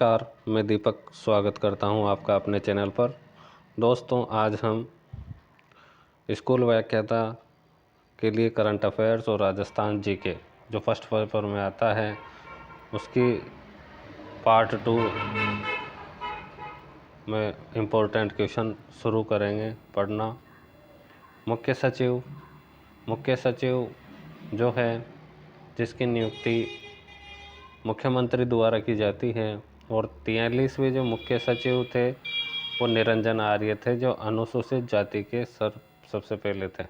नमस्कार, मैं दीपक स्वागत करता हूं आपका अपने चैनल पर। दोस्तों, आज हम स्कूल व्याख्याता के लिए करंट अफेयर्स और राजस्थान जीके जो फर्स्ट पेपर में आता है उसकी पार्ट 2 में इम्पोर्टेंट क्वेश्चन शुरू करेंगे पढ़ना। मुख्य सचिव जो है जिसकी नियुक्ति मुख्यमंत्री द्वारा की जाती है, और 43वें जो मुख्य सचिव थे वो निरंजन आर्य थे, जो अनुसूचित जाति के सबसे पहले थे।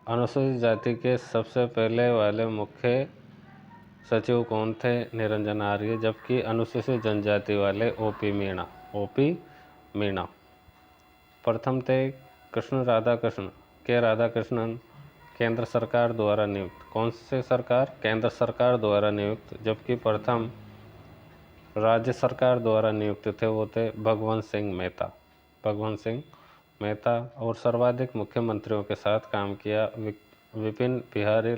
अनुसूचित जाति के सबसे पहले वाले मुख्य सचिव कौन थे? निरंजन आर्य। जबकि अनुसूचित जनजाति वाले ओपी मीणा। प्रथम थे के राधाकृष्णन, केंद्र सरकार द्वारा नियुक्त। कौन से सरकार? केंद्र सरकार द्वारा नियुक्त। जबकि प्रथम राज्य सरकार द्वारा नियुक्त थे वो थे भगवंत सिंह मेहता। और सर्वाधिक मुख्यमंत्रियों के साथ काम किया विपिन बिहारी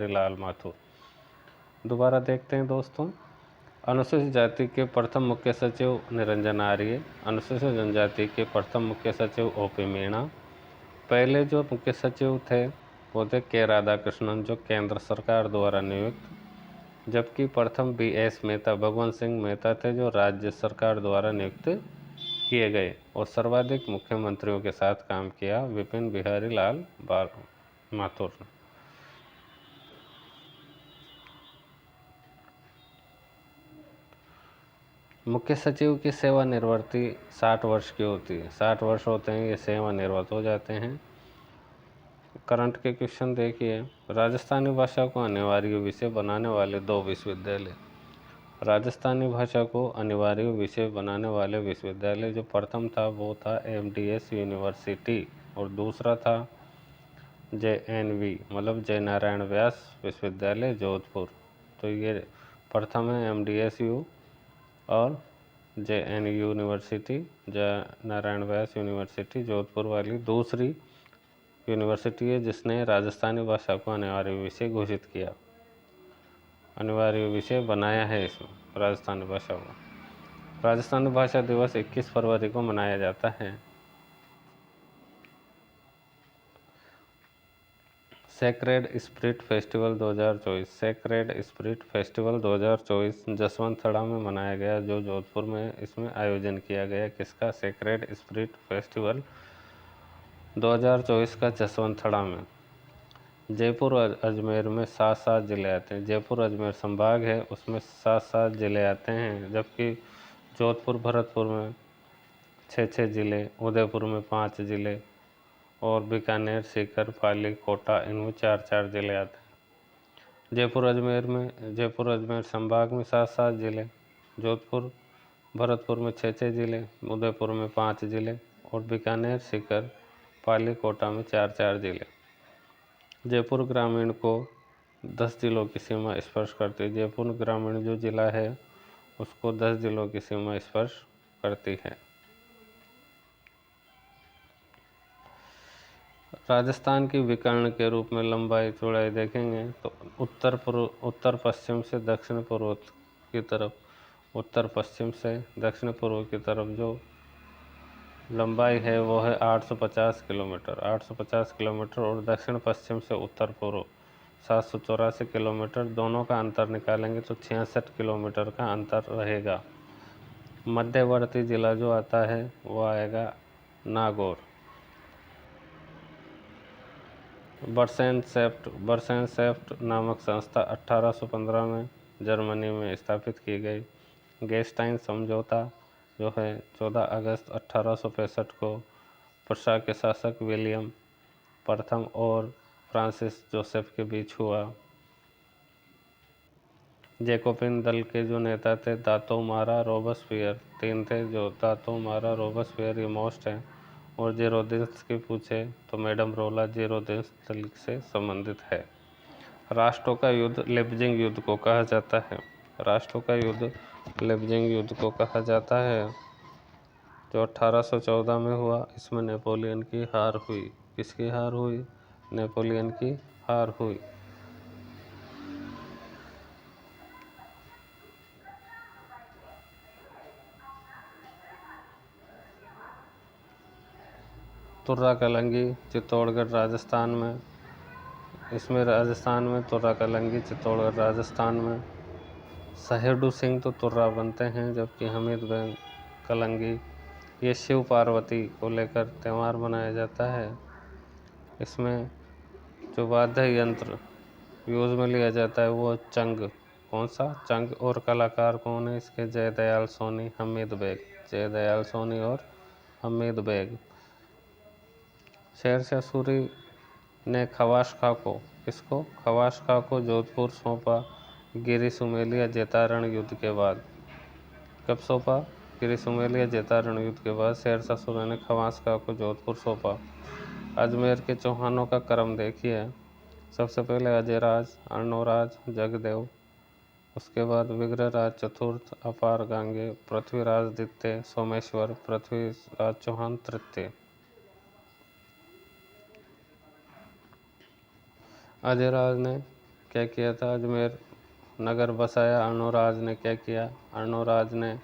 लाल माथुर। दोबारा देखते हैं दोस्तों। अनुसूचित जाति के प्रथम मुख्य सचिव निरंजन आर्य, अनुसूचित जनजाति के प्रथम मुख्य सचिव ओपी मीणा। पहले जो मुख्य सचिव थे वो थे के राधाकृष्णन, जो केंद्र सरकार द्वारा नियुक्त। जबकि प्रथम BS मेहता, भगवंत सिंह मेहता थे, जो राज्य सरकार द्वारा नियुक्त किए गए। और सर्वाधिक मुख्यमंत्रियों के साथ काम किया विपिन बिहारी लाल माथुर। मुख्य सचिव की सेवानिवृत्ति 60 वर्ष की होती है। 60 वर्ष होते हैं, ये सेवानिवृत्त हो जाते हैं। करंट के क्वेश्चन देखिए। राजस्थानी भाषा को अनिवार्य विषय बनाने वाले 2 विश्वविद्यालय। राजस्थानी भाषा को अनिवार्य विषय बनाने वाले विश्वविद्यालय जो प्रथम था वो था MDS यूनिवर्सिटी, और दूसरा था JNV मतलब जय नारायण व्यास विश्वविद्यालय जोधपुर। तो ये प्रथम है MDSU, और JNU यूनिवर्सिटी, जय नारायण व्यास यूनिवर्सिटी जोधपुर वाली दूसरी यूनिवर्सिटी है जिसने राजस्थानी भाषा को अनिवार्य विषय घोषित किया, अनिवार्य विषय बनाया है इसमें राजस्थानी भाषा को। राजस्थानी भाषा दिवस 21 फरवरी को मनाया जाता है। सेक्रेड स्पिरिट फेस्टिवल 2024 जसवंतथड़ा में मनाया गया, जो जोधपुर में इसमें आयोजन किया गया। किसका? सेक्रेड स्पिरिट फेस्टिवल 2024 का जसवंतथड़ा में। जयपुर अजमेर में 7 जिले आते हैं। जयपुर अजमेर संभाग है, उसमें 7 जिले आते हैं। जबकि जोधपुर भरतपुर में 6 जिले, उदयपुर में 5 जिले, और बीकानेर, सीकर, पाली, कोटा, इनमें 4 जिले आते हैं। जयपुर अजमेर संभाग में 7 जिले, जोधपुर भरतपुर में 6 जिले, उदयपुर में 5 जिले, और बीकानेर, सीकर, पाली, कोटा में 4 जिले। जयपुर ग्रामीण को 10 जिलों की सीमा स्पर्श करती है। जयपुर ग्रामीण जो जिला है उसको 10 जिलों की सीमा स्पर्श करती है। राजस्थान की विकर्ण के रूप में लंबाई चौड़ाई देखेंगे तो उत्तर पश्चिम से दक्षिण पूर्व की तरफ जो लंबाई है वो है 850 किलोमीटर, और दक्षिण पश्चिम से उत्तर पूर्व 784 किलोमीटर। दोनों का अंतर निकालेंगे तो 66 किलोमीटर का अंतर रहेगा। मध्यवर्ती जिला जो आता है वो आएगा नागौर। बर्सेनसेफ्ट नामक संस्था 1815 में जर्मनी में स्थापित की गई। गेस्टाइन समझौता जो है 14 अगस्त 1865 को प्रशा के शासक विलियम प्रथम और फ्रांसिस जोसेफ के बीच हुआ। जैकोबिन दल के जो नेता थे दातो मारा रोबस्पियर 3 थे, जो दातो मारा रोबस्पियर ये मोस्ट हैं। और जीरोदिंस की पूछे तो मैडम रोला जीरोदिंस दल से संबंधित है। राष्ट्रों का युद्ध लिपजिंग युद्ध को कहा जाता है। जो 1814 में हुआ, इसमें नेपोलियन की हार हुई। किसकी हार हुई? नेपोलियन की हार हुई। तुर्रा कलंगी चित्तौड़गढ़ राजस्थान में, इसमें राजस्थान में तुर्रा कलंगी चित्तौड़गढ़ राजस्थान में। सहेडू सिंह तो तुर्रा बनते हैं, जबकि हमीद बेग कलंगी, ये शिव पार्वती को लेकर त्यौहार मनाया जाता है। इसमें जो वाद्य यंत्र यूज में लिया जाता है वो चंग, कौन सा चंग, और कलाकार कौन है इसके, जयदयाल सोनी, हमीद बेग, जयदयाल सोनी और हमीद बेग। शेरशाह सूरी ने खवाश खां को, किसको, खवाश खां को जोधपुर सौंपा गिरी सुमेलिया जेतारण युद्ध के बाद। कब सौंपा, गिरी सुमेलिया जेतारण युद्ध के बाद शेरशाह सूरी ने खवाश खां को जोधपुर सौंपा। अजमेर के चौहानों का क्रम देखिए, सबसे पहले अजयराज, अर्णोराज, जगदेव, उसके बाद विग्रहराज चतुर्थ, अपार गांगे, पृथ्वीराज द्वितीय, सोमेश्वर, पृथ्वीराज चौहान तृतीय। अजयराज ने क्या किया था, अजमेर नगर बसाया। अर्णोराज ने क्या किया, अर्णोराज ने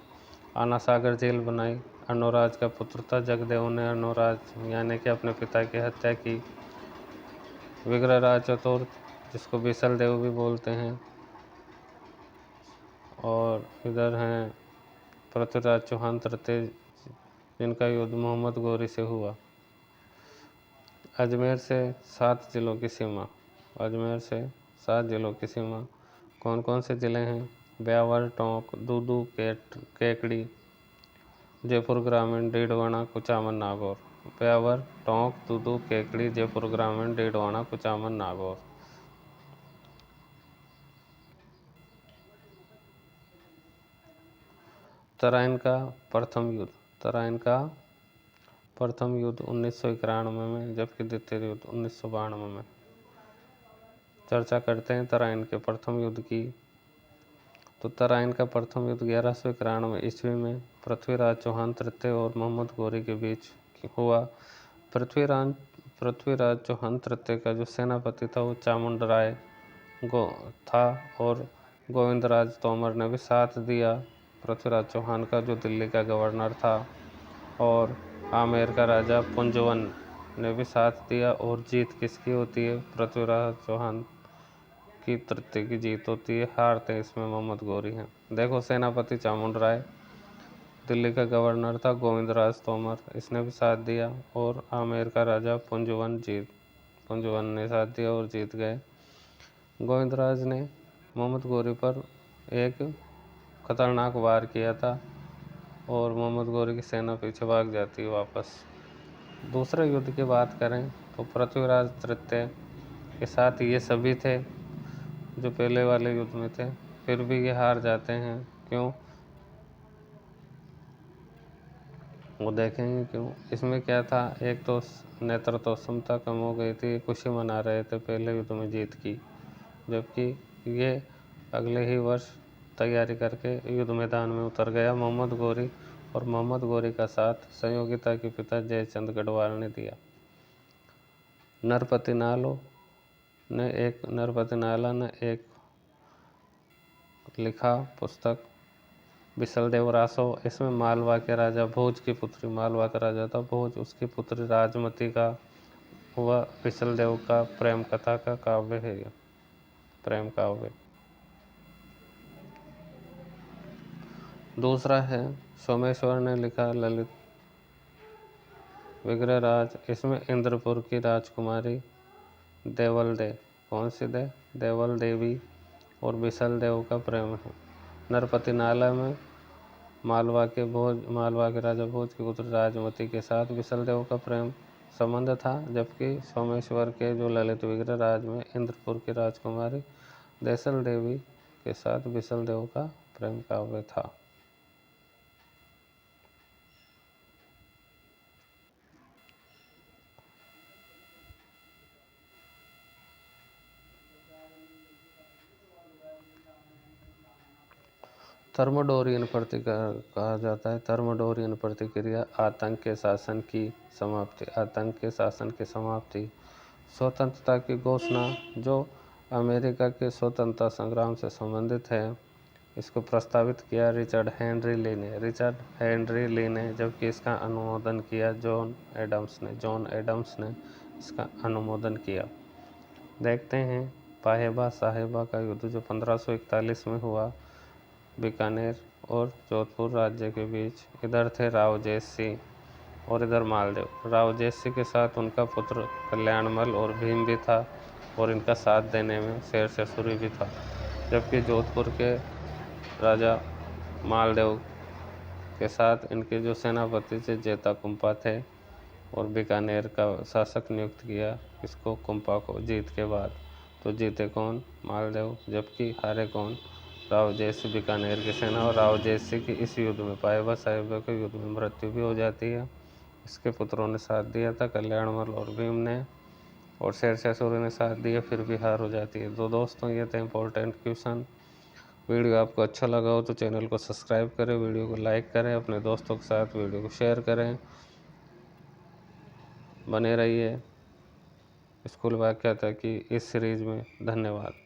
आना सागर जेल बनाई। अर्णोराज का पुत्र था जगदेव ने अर्णोराज यानी कि अपने पिता की हत्या की। विग्रहराज चतुर्थ, जिसको बिसल देव भी बोलते हैं, और इधर हैं पृथ्वीराज चौहान तृतीय, जिनका युद्ध मोहम्मद गौरी से हुआ। अजमेर से 7 जिलों की सीमा, अजमेर से 7 जिलों की सीमा, कौन कौन से ज़िले हैं, ब्यावर, टोंक, दूदू, केकड़ी, जयपुर ग्रामीण, डीडवाना, कुचामन, नागौर। ब्यावर, टोंक, दूदू, केकड़ी, जयपुर ग्रामीण, डीडवाना, कुचामन, नागौर। तराइन का प्रथम युद्ध, तराइन का प्रथम युद्ध 1991 में, जबकि द्वितीय युद्ध 1992 में। चर्चा करते हैं तराइन के प्रथम युद्ध की। तो तराइन का प्रथम युद्ध 1191 ईस्वी में पृथ्वीराज चौहान तृतीय और मोहम्मद गौरी के बीच हुआ। पृथ्वीराज चौहान तृतीय का जो सेनापति था वो चामुंड राय था, और गोविंदराज तोमर ने भी साथ दिया पृथ्वीराज चौहान का, जो दिल्ली का गवर्नर था, और आमेर का राजा पुंजवन ने भी साथ दिया। और जीत किसकी होती है, पृथ्वीराज चौहान की तृतीय की जीत होती है। हारते इसमें मोहम्मद गौरी हैं। देखो, सेनापति चामुंड राय, दिल्ली का गवर्नर था गोविंदराज तोमर, इसने भी साथ दिया, और आमेर का राजा पुंजवन ने साथ दिया और जीत गए। गोविंदराज ने मोहम्मद गौरी पर एक खतरनाक वार किया था, और मोहम्मद गौरी की सेना पीछे भाग जाती है वापस। दूसरे युद्ध की बात करें तो पृथ्वीराज तृतीय के साथ ये सभी थे जो पहले वाले युद्ध में थे, फिर भी ये हार जाते हैं। क्यों, वो देखेंगे क्यों। इसमें क्या था, एक तो नेतृत्व क्षमता कम हो गई थी, खुशी मना रहे थे पहले युद्ध में जीत की, जबकि ये अगले ही वर्ष तैयारी करके युद्ध मैदान में उतर गया मोहम्मद गौरी, और मोहम्मद गौरी का साथ संयोगिता के पिता जयचंद गढ़वाल ने दिया। नरपति नाला ने एक लिखा पुस्तक बिसल देव रासो। इसमें मालवा के राजा भोज की पुत्री, मालवा का राजा था भोज, उसकी पुत्री राजमती का हुआ बिसल देव का प्रेम कथा का काव्य है, यह प्रेम काव्य। दूसरा है सोमेश्वर ने लिखा ललित विग्रहराज। इसमें इंद्रपुर की राजकुमारी देवल दे, कौन सी दे, देवल देवी और बिसल देव का प्रेम है। नरपति नाला में मालवा के राजा भोज की पुत्री राजमती के साथ बिसल देव का प्रेम संबंध था, जबकि सोमेश्वर के जो ललित विग्रहराज में इंद्रपुर की राजकुमारी देसल देवी के साथ बिसल देव का प्रेम काव्य था। थर्मोडोरियन प्रतिक्रिया कहा जाता है। थर्मोडोरियन प्रतिक्रिया आतंक के शासन की समाप्ति, आतंक के शासन की समाप्ति। स्वतंत्रता की घोषणा, जो अमेरिका के स्वतंत्रता संग्राम से संबंधित है। इसको प्रस्तावित किया रिचर्ड हेनरी ली ने, जबकि इसका अनुमोदन किया जॉन एडम्स ने इसका अनुमोदन किया। देखते हैं पाहेबा साहेबा का युद्ध जो 1541 में हुआ बीकानेर और जोधपुर राज्य के बीच। इधर थे रावजेश सिंह और इधर मालदेव। रावजेश सिंह के साथ उनका पुत्र कल्याणमल और भीम भी था और इनका साथ देने में शेर ससुरी भी था। जबकि जोधपुर के राजा मालदेव के साथ इनके जो सेनापति थे जेता कुंपा थे और बीकानेर का शासक नियुक्त किया इसको कुंपा को जीत के बाद। तो जीते कौन? मालदेव, जबकि हारे कौन? रावजेश सिंह बीकानेर की सेना। और रावजेश सिंह की इस युद्ध में पाएबा साहिब के युद्ध में मृत्यु भी हो जाती है। इसके पुत्रों ने साथ दिया था, कल्याणमल और भीम ने, और शेर ससुरी ने साथ दिया, फिर भी हार हो जाती है। तो दोस्तों ये थे इम्पोर्टेंट क्वेश्चन। वीडियो आपको अच्छा लगा हो तो चैनल को सब्सक्राइब करें, वीडियो को लाइक करें, अपने दोस्तों के साथ वीडियो को शेयर करें। बने रहिए स्कूल वाक्यता की इस सीरीज में। धन्यवाद।